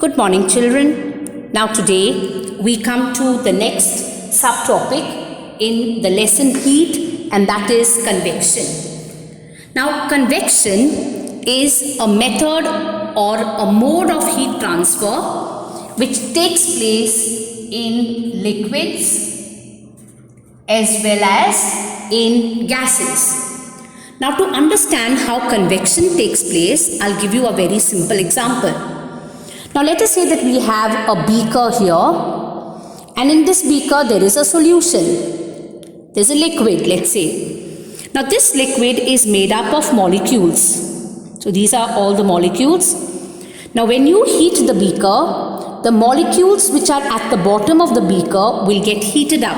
Good morning, children. Now today we come to the next subtopic in the lesson heat, and that is convection. Now convection is a method or a mode of heat transfer which takes place in liquids as well as in gases. Now to understand how convection takes place, I'll give you a very simple example. Now let us say that we have a beaker here, and in this beaker there is a solution. There's a liquid, let's say. Now this liquid is made up of molecules. So these are all the molecules. Now when you heat the beaker, the molecules which are at the bottom of the beaker will get heated up.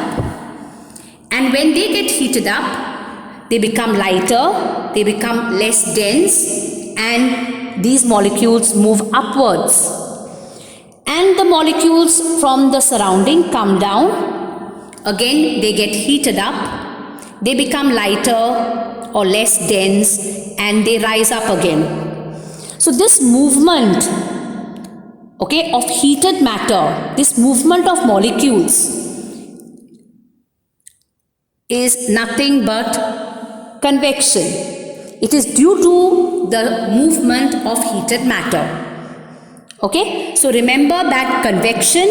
And when they get heated up, they become lighter, they become less dense, and these molecules move upwards. And the molecules from the surrounding come down. Again, they get heated up. They become lighter or less dense, and they rise up again. So this movement, of heated matter, this movement of molecules is nothing but convection. It is due to the movement of heated matter. So remember that convection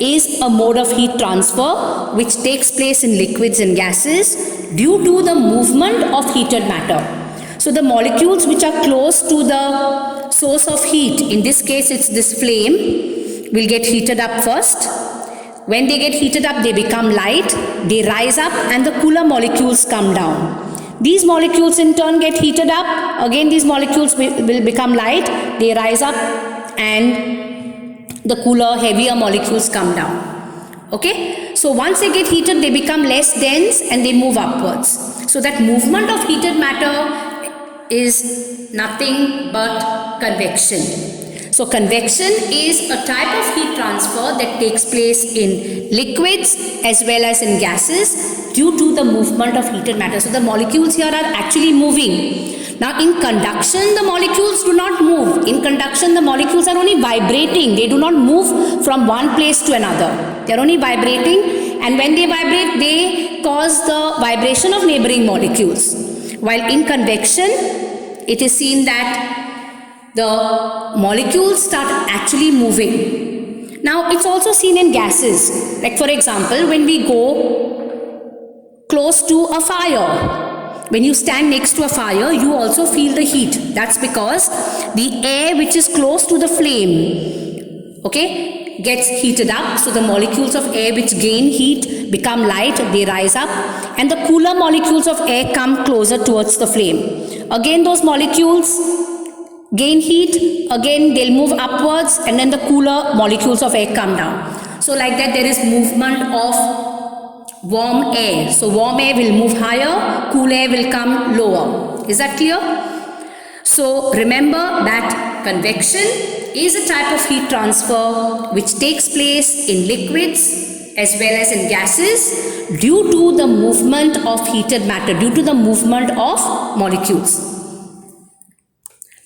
is a mode of heat transfer which takes place in liquids and gases due to the movement of heated matter. So the molecules which are close to the source of heat, in this case it's this flame, will get heated up first. When they get heated up, they become light, they rise up, and the cooler molecules come down. These molecules in turn get heated up. Again, these molecules will become light, they rise up, and the cooler, heavier molecules come down. So once they get heated, they become less dense and they move upwards. So that movement of heated matter is nothing but convection. So convection is a type of heat transfer that takes place in liquids as well as in gases due to the movement of heated matter. So the molecules here are actually moving. Now in conduction, the molecules do not move. In conduction, the molecules are only vibrating. They do not move from one place to another. They are only vibrating, and when they vibrate, they cause the vibration of neighboring molecules. While in convection, it is seen that the molecules start actually moving. Now it's also seen in gases. Like for example, when we go close to a fire, when you stand next to a fire, you also feel the heat. That's because the air which is close to the flame, gets heated up. So the molecules of air which gain heat become light, they rise up, and the cooler molecules of air come closer towards the flame. Again, those molecules gain heat, again they'll move upwards, and then the cooler molecules of air come down. So like that, there is movement of warm air. So warm air will move higher, cool air will come lower. Is that clear? So remember that convection is a type of heat transfer which takes place in liquids as well as in gases due to the movement of heated matter, due to the movement of molecules.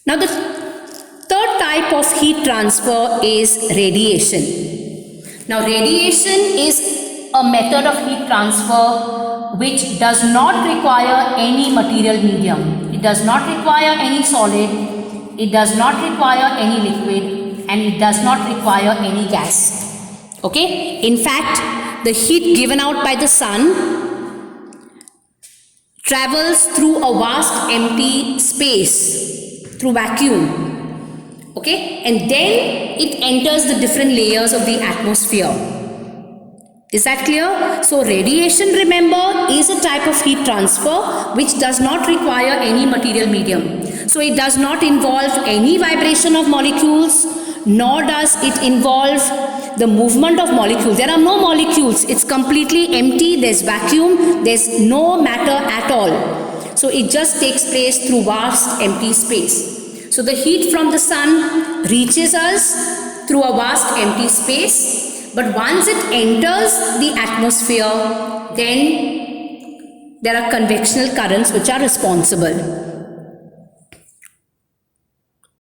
Now the third type of heat transfer is radiation. Now radiation is a method of heat transfer which does not require any material medium. It does not require any solid, it does not require any liquid, and it does not require any gas. In fact, the heat given out by the sun travels through a vast empty space, through vacuum. And then it enters the different layers of the atmosphere. Is that clear? So radiation, remember, is a type of heat transfer which does not require any material medium. So it does not involve any vibration of molecules, nor does it involve the movement of molecules. There are no molecules. It's completely empty. There's vacuum. There's no matter at all. So it just takes place through vast empty space. So the heat from the sun reaches us through a vast empty space. But once it enters the atmosphere, then there are convectional currents which are responsible.